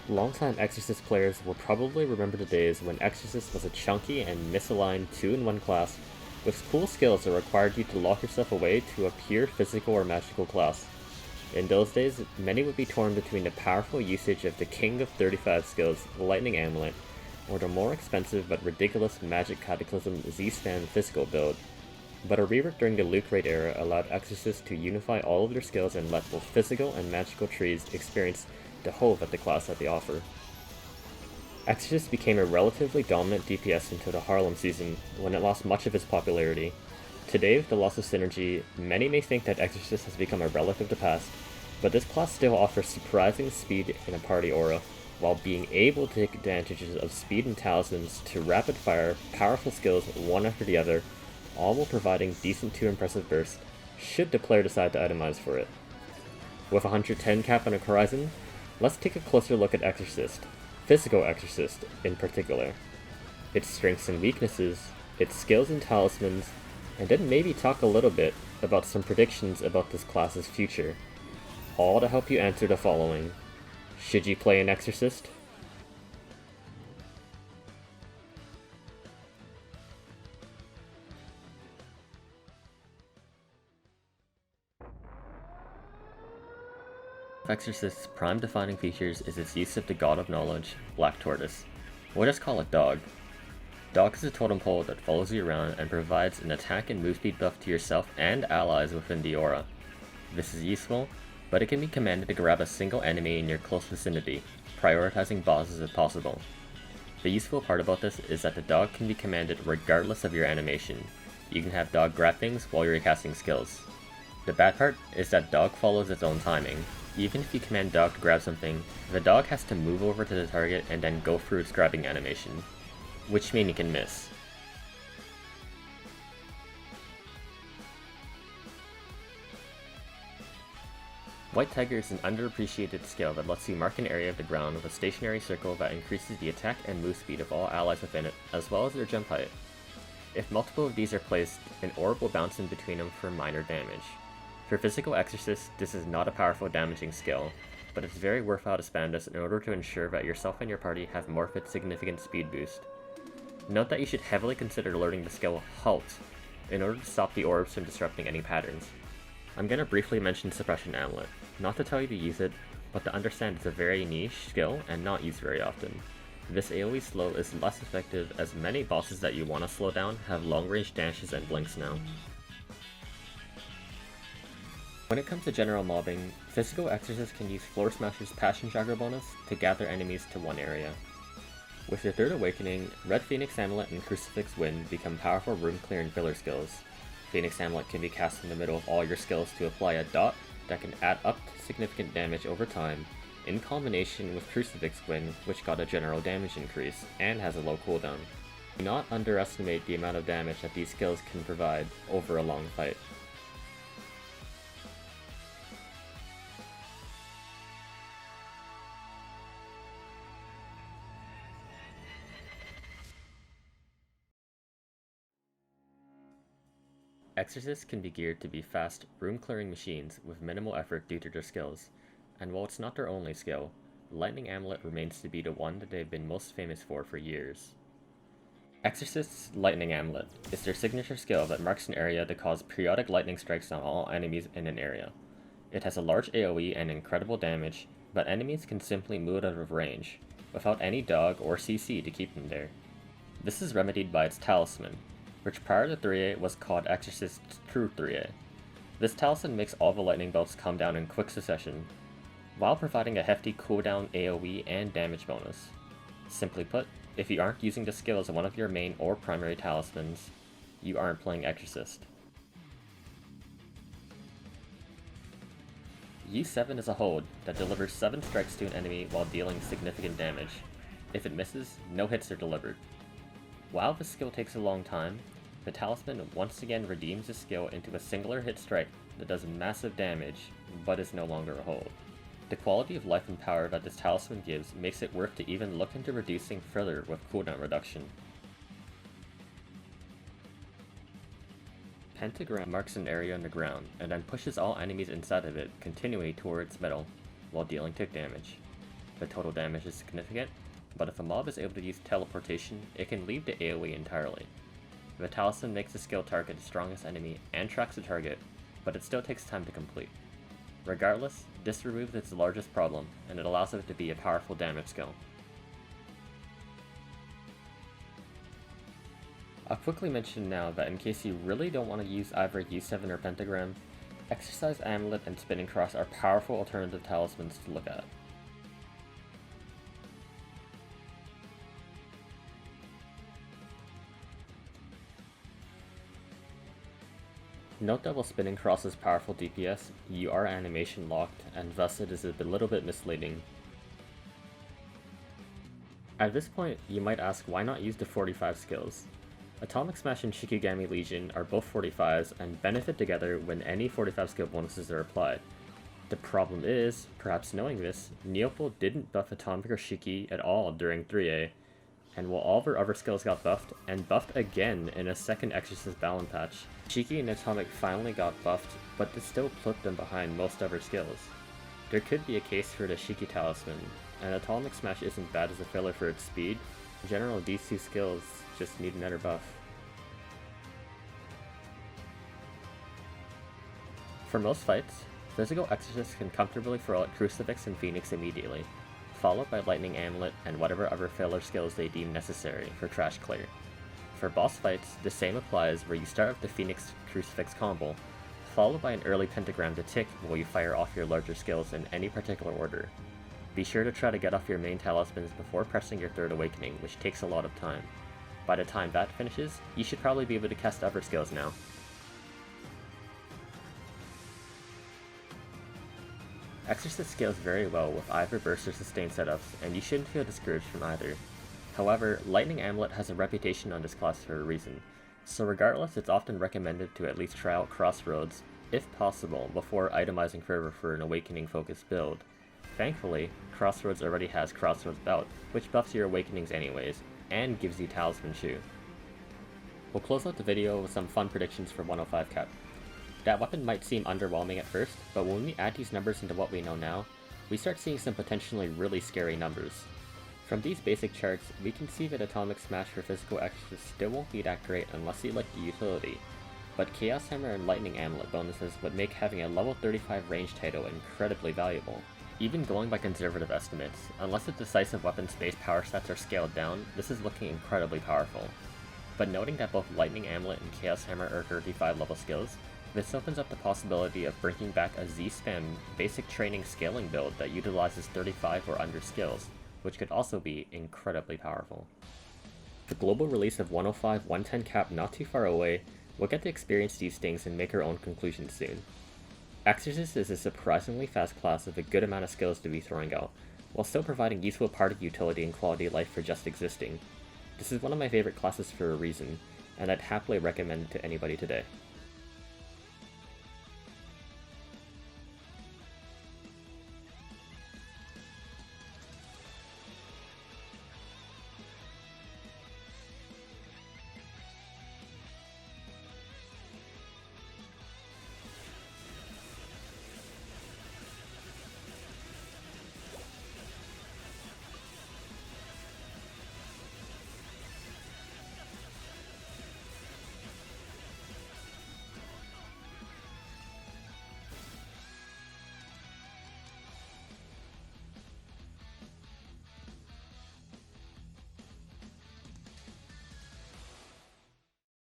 Longtime Exorcist players will probably remember the days when Exorcist was a chunky and misaligned 2-in-1 class with cool skills that required you to lock yourself away to a pure physical or magical class. In those days, many would be torn between the powerful usage of the King of 35 skills, Lightning Amulet, or the more expensive but ridiculous Magic Cataclysm Z-Span physical build. But a rework during the Loot Crate era allowed Exorcists to unify all of their skills and let both physical and magical trees experience the whole that the class had to offer. Exorcist became a relatively dominant DPS until the Harlem season, when it lost much of its popularity. Today, with the loss of synergy, many may think that Exorcist has become a relic of the past, but this class still offers surprising speed in a party aura, while being able to take advantages of speed and talismans to rapid fire powerful skills one after the other, all while providing decent to impressive burst, should the player decide to itemize for it. With 110 cap on the horizon, let's take a closer look at Exorcist, Physical Exorcist in particular, its strengths and weaknesses, its skills and talismans, and then maybe talk a little bit about some predictions about this class's future, all to help you answer the following. Should you play an Exorcist? Exorcist's prime defining features is its use of the God of Knowledge, Black Tortoise. We'll just call it Dog. Dog is a totem pole that follows you around and provides an attack and move speed buff to yourself and allies within the aura. This is useful, but it can be commanded to grab a single enemy in your close vicinity, prioritizing bosses if possible. The useful part about this is that the dog can be commanded regardless of your animation. You can have dog grab things while you're casting skills. The bad part is that dog follows its own timing. Even if you command dog to grab something, the dog has to move over to the target and then go through its grabbing animation, which means it can miss. White Tiger is an underappreciated skill that lets you mark an area of the ground with a stationary circle that increases the attack and move speed of all allies within it, as well as their jump height. If multiple of these are placed, an orb will bounce in between them for minor damage. For Physical Exorcist, this is not a powerful damaging skill, but it's very worthwhile to spam this in order to ensure that yourself and your party have more of its significant speed boost. Note that you should heavily consider learning the skill Halt in order to stop the orbs from disrupting any patterns. I'm going to briefly mention Suppression Amulet, not to tell you to use it, but to understand it's a very niche skill and not used very often. This AoE slow is less effective as many bosses that you want to slow down have long range dashes and blinks now. When it comes to general mobbing, Physical Exorcist can use Floor Smasher's Passion Chakra bonus to gather enemies to one area. With your Third Awakening, Red Phoenix Amulet and Crucifix Wind become powerful room clearing filler skills. Phoenix Amulet can be cast in the middle of all your skills to apply a dot that can add up to significant damage over time, in combination with Crucifix Wind, which got a general damage increase, and has a low cooldown. Do not underestimate the amount of damage that these skills can provide over a long fight. Exorcists can be geared to be fast, room-clearing machines with minimal effort due to their skills, and while it's not their only skill, Lightning Amulet remains to be the one that they've been most famous for years. Exorcist's Lightning Amulet is their signature skill that marks an area to cause periodic lightning strikes on all enemies in an area. It has a large AoE and incredible damage, but enemies can simply move out of range, without any dog or CC to keep them there. This is remedied by its Talisman, which prior to 3A was called Exorcist's True 3A. This talisman makes all the lightning bolts come down in quick succession, while providing a hefty cooldown AoE and damage bonus. Simply put, if you aren't using the skill as one of your main or primary talismans, you aren't playing Exorcist. U7 is a hold that delivers 7 strikes to an enemy while dealing significant damage. If it misses, no hits are delivered. While this skill takes a long time, the Talisman once again redeems the skill into a singular hit strike that does massive damage, but is no longer a hold. The quality of life and power that this Talisman gives makes it worth to even look into reducing further with cooldown reduction. Pentagram marks an area on the ground, and then pushes all enemies inside of it continually towards middle, while dealing tick damage. the total damage is significant, but if a mob is able to use teleportation, it can leave the AoE entirely. The Talisman makes the skill target the strongest enemy and tracks the target, but it still takes time to complete. Regardless, this removes its largest problem, and it allows it to be a powerful damage skill. I'll quickly mention now that in case you really don't want to use either U7 or Pentagram, Exorcist Amulet and Spinning Cross are powerful alternative talismans to look at. Note that while Spinning Cross is powerful DPS, you are animation locked, and thus it is a little bit misleading. At this point, you might ask why not use the 45 skills. Atomic Smash and Shikigami Legion are both 45s and benefit together when any 45 skill bonuses are applied. The problem is, perhaps knowing this, Neopal didn't buff Atomic or Shiki at all during 3A, and while all of her other skills got buffed, and buffed again in a second Exorcist balance patch, Shiki and Atomic finally got buffed, but this still put them behind most other skills. There could be a case for the Shiki Talisman, and Atomic Smash isn't bad as a filler for its speed. In general, these two skills just need another buff. For most fights, physical Exorcists can comfortably throw out Crucifix and Phoenix immediately, followed by Lightning Amulet and whatever other filler skills they deem necessary for trash clear. For boss fights, the same applies where you start with the Phoenix Crucifix combo, followed by an early Pentagram to tick while you fire off your larger skills in any particular order. Be sure to try to get off your main talismans before pressing your third awakening, which takes a lot of time. By the time that finishes, you should probably be able to cast other skills now. Exorcist scales very well with either burst or sustain setups, and you shouldn't feel discouraged from either. However, Lightning Amulet has a reputation on this class for a reason, so regardless, it's often recommended to at least try out Crossroads, if possible, before itemizing further for an Awakening focused build. Thankfully, Crossroads already has Crossroads Bout, which buffs your Awakenings anyways, and gives you Talisman Shoe. We'll close out the video with some fun predictions for 105 Cap. That weapon might seem underwhelming at first, but when we add these numbers into what we know now, we start seeing some potentially really scary numbers. From these basic charts, we can see that Atomic Smash for physical Exorcist still won't be that great unless you like the utility, but Chaos Hammer and Lightning Amulet bonuses would make having a level 35 range title incredibly valuable. Even going by conservative estimates, unless the decisive weapon space power stats are scaled down, this is looking incredibly powerful. But noting that both Lightning Amulet and Chaos Hammer are 35 level skills, this opens up the possibility of bringing back a Z-spam basic training scaling build that utilizes 35 or under skills, which could also be incredibly powerful. The global release of 105 110 Cap not too far away, we'll get to experience these things and make our own conclusions soon. Exorcist is a surprisingly fast class with a good amount of skills to be throwing out, while still providing useful party utility and quality of life for just existing. This is one of my favorite classes for a reason, and I'd happily recommend it to anybody today.